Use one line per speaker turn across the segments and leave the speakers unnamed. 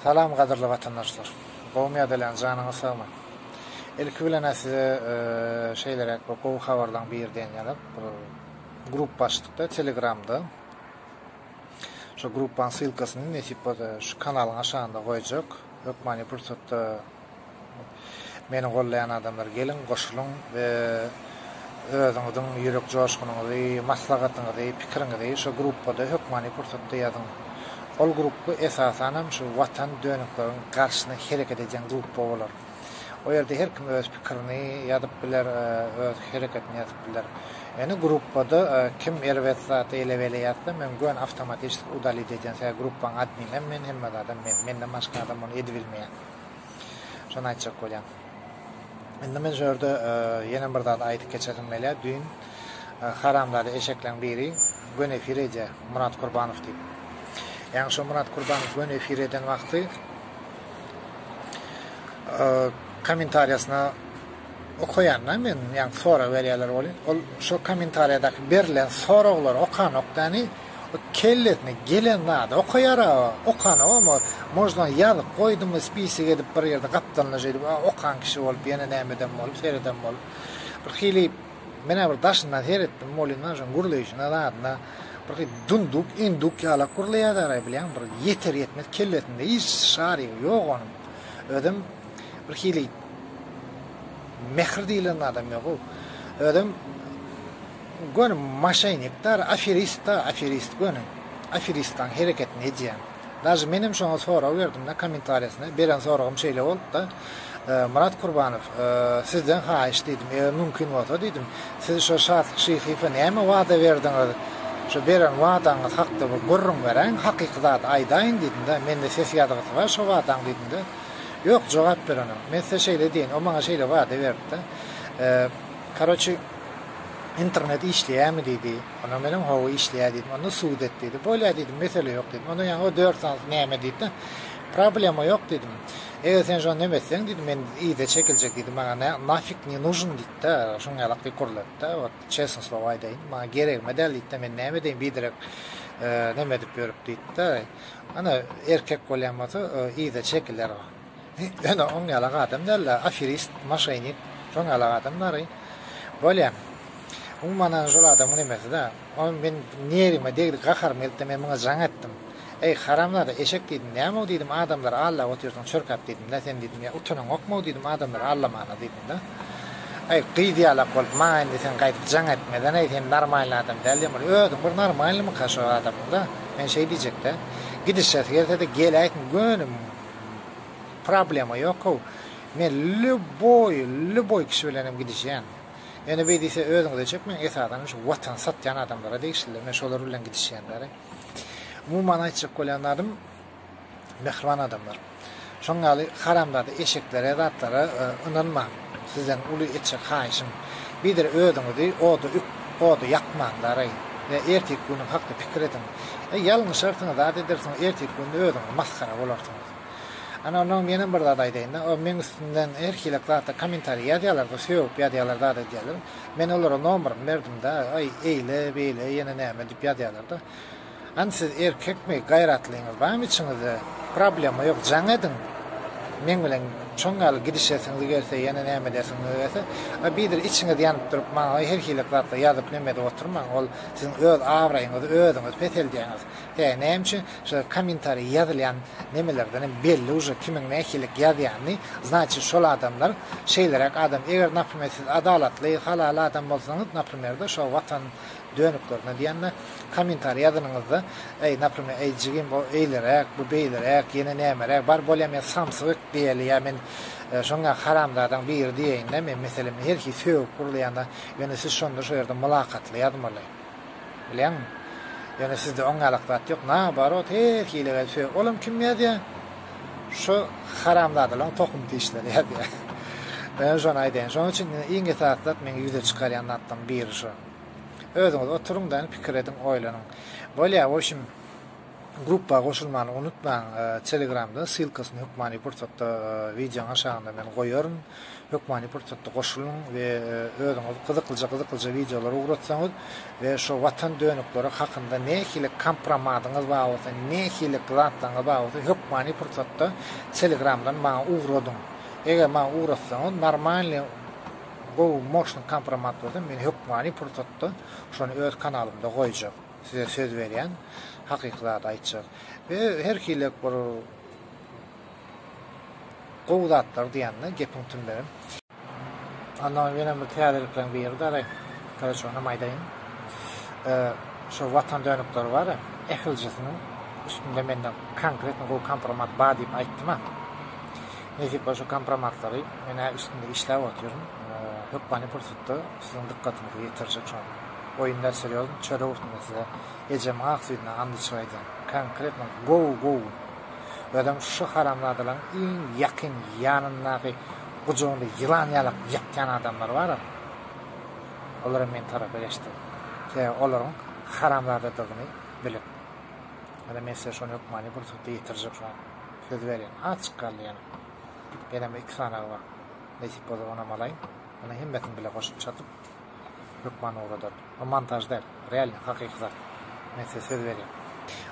Salam kadırlı vatandaşlar. Qowmiýat bilen janyňy sağma. Ilki bilen size şeylerek bu gowy habardan bir yerden ýalyp, grup başlykda Telegramda. Şu gruppan sylkasyny nesip şu kanalyň aşağında goýjak. Ökmani pursatda meni gollayan adamlar gelin, goşulun we özüňiziň ýürek joşgunyňyzy, maslahatyňyzy, pikiriňizi şu gruppada ökmani pursatda ýazyň. Ol grupy esasanam şu watan dönüklerin karşısına hareket eden grup bolar. O yerde her kim öz pikirini ýadyp biler, öz hareketini ýadyp biler. Yani grupda kim erwet zat ele ýatsa, men gön awtomatik udaly edýän şä gruppaň admini men hemme adam menden başga adam onu edilmeýär. Şonu aýtjak bolýan. Endi men jörde ýene bir zat aýtyp geçerim mele. Dün haramlary eşekleň biri gön efirje Murat Kurbanow diýip. Yani şu Murat Kurbanow gön efir eden wagty kommentariyasına okuyanlar men yani sonra berýärler boli. Ol şu kommentariýadaky berilen soraglar okanokdany kelletni gelen nada okuýara, okana ama možda ýazyp goýdym spisig edip bir ýerde gapdanlaşyp okan kişi bolup ýene nämeden bolup sereden bolup bir hili mena bir daşyndan seretdim molindan şon gurlaýyşyna adna bir dunduk induk ýala gurlaýar bilýän bir yeter yetmez kelletinde hiç şary ýok onuň. Ödüm bir hili mehr diýilen adam ýok. Ödüm gönüm maşaynikler aferist gönüm. Aferistdan hereketini edýän. Daşy menim şoňa sora berdim da kommentariýasyna. Beren soragym şeýle boldy da Murat Kurbanow sizden haýyş dedim. Mümkin bolsa dedim. Siz şu şart şeýhife näme wada berdiňiz? Şu beren wadaňyz hakda bir gurrun beren, hakyky zat aýdaýyn dedim da. Mende ses ýadygy var, şu wadaň dedim de. Yok jogap berenim. Men size şeýle diýen, o maňa şeýle wada berdi da. Karoçy internet işleýärmi dedi. Ona menim hawa işleýär dedim. Onu suudet dedi. Bolýa dedim, mesele ýok dedim. Onu ýa-da o 4 saat näme dedi. Problema ýok dedim. Eger sen şonu demesseň dedim, men ýa-da çekiljek dedim. Maňa nafik ne нужен dedi. Şoňa ýalak dikurlat da. Çesin slow aýdaýyn. Maňa gerekmedi dedi. Men näme deýin bidirek näme dip ýörüp dedi. Ana erkek bolýanmasa ýa-da çekiller. Ana oň ýalak adamlar aferist, maşaynik, şoň ýalak adamlar. Bolýan. Ummanan jol adamın emesi da. On men nerime degdi gahar meltde men muňa jaň etdim. Ey haramlar eşek dedim. Näme o dedim adamlar Allah oturýan çörkap dedim. Da sen dedim ya utunan okma dedim adamlar Allah mana dedim da. Ey qydyala bolup maňa sen gaýdyp jaň etmeden ey sen normal adam däldim. Ödüm bir normalmy kaşo adam da. Men şey diýjek de. Gidişet ýerde gel aýtym gönüm. Problema ýok. Men lüboy kişi bilenem gidişýän. Yani bir dise özüňde çekmen esadan şu watan satýan adamlara değişildi. Men şolar bilen gidişýänler. Umuman aýtjak bolýanlarym mehriban adamlar. Şoňaly haramlarda eşeklere, zatlara ynanma. Sizden uly etjek haýyşym. Bidir özüňizi odu ýakmanlar. Ve erkek günüň hakda pikir edin. Ýalňyş şartyňy zat edersiň erkek günde özüňi maskara bolarsyňız. Ana onun menin bir zat aýdaýyn da, o men üstünden erkilek zata kommentariýa ýazýarlar, söýüp ýazýarlar da diýerler. Men olara nomeryny berdim da, ay eýle, beýle, ýene näme diýip ýazýarlar da. An siz erkekmi, gaýratlyňyz barmy içiňizde problema ýok, jaň edin. Men bilen çoňal gidişesiňiz gelse ýene näme desin öýse, bidir içiňizde ýanyp durup, maňa herkilek zata ýazyp näme de oturmaň, ol siziň öz awraýyňyzy, özüňiz peteldiňiz. Näme üçin şu kommentariýa ýazylýan nemelerden belli uje kimin näkilik ýazýany, значит şol adamlar şeýlerek adam, eger naprimер siz adalatly, halal adam bolsaňyz, naprimер de şo watan dönüklerine diýende kommentariýa ýazyňyzda, ey naprimер jigim bu eýlerek, bu beýlerek, ýene nämerek bar bolýan samsyk diýeli ýa men şoňa haramlardan bir diýeň de men meselem her ki söýüp gurlaýanda ýöne siz şonda şu ýerde mulakatly ýazmaly. Bilýän? Yani sizde oňalykda ýok, na barot her hile söýüp, olam kim ýazýar? Şu haramlardan tokum diýişler ýazýar. Ben şonu aýdaýyn. Şoň üçin iň esasat men ýüze çykarýanlardan biri şu. Özüňiz oturuň da pikir edin, oýlanyň. Bolýa, oşum Gruppa goşulmany unutmaň. Telegramda ssilkasyny Hukmany Pursatda videoň aşagynda men goýarym. Hukmany Pursatda goşulun we özüňiz gyzyklyja videolar uğratsaňyz we şo watan dönükleri hakynda nähili kompromatyňyz bar bolsa, nähili zatlaryňyz bar bolsa, Hukmany Pursatda Telegramdan maňa uğradyň. Eger maňa uğratsaňyz normal bu motion kompromat bolsa, men Hukmany Pursatda şonu öz kanalymda goýjak. Size söz berýän. Hakykatda aýtjak. Ve her kilek bir gowdatlar diýende gepim tünlerim. Andan benim bir täzelikden berdi. Karaçona maýdaýyn. Şo watan dönükleri var. Ehiljesiniň üstünde menden konkret bu kompromat bar diýip aýtdym. Näçe başa kompromatlary mena üstünde işläp otyrym. Hukmany Pursatda siziň dikkatinizi ýetirjek şo. Oyunda seriyoz çöre urtmasa ecem aqsydna andyşaýdy. Konkretno go. Adam şu haramlardan iň ýakyn ýanyndaky gujoňda ýylan ýalyp ýatgan adamlar bar. Olara men tarap ereşdim. Olaryň haramlarda dygyny bilip. Ana men size şonu Hukmany Pursatda ýetirjek şo. Söz berýän. Açyk galýan. Benim ekrana bar. Näçe bolsa ona malaýyn. Ana hemmetin bile goşup çatyp Hukmany uğradar. O montajda real hakykatda. Men size söz berýän.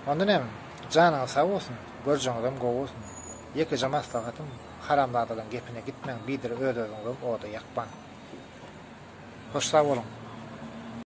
Ondan hem janyňyz sag bolsun, görjeňizem gowy bolsun. Ýeke jamaslahatym haramlardan gepine gitmeň, bidir öz-özüňizi oda ýakpan. Hoş sag bolun.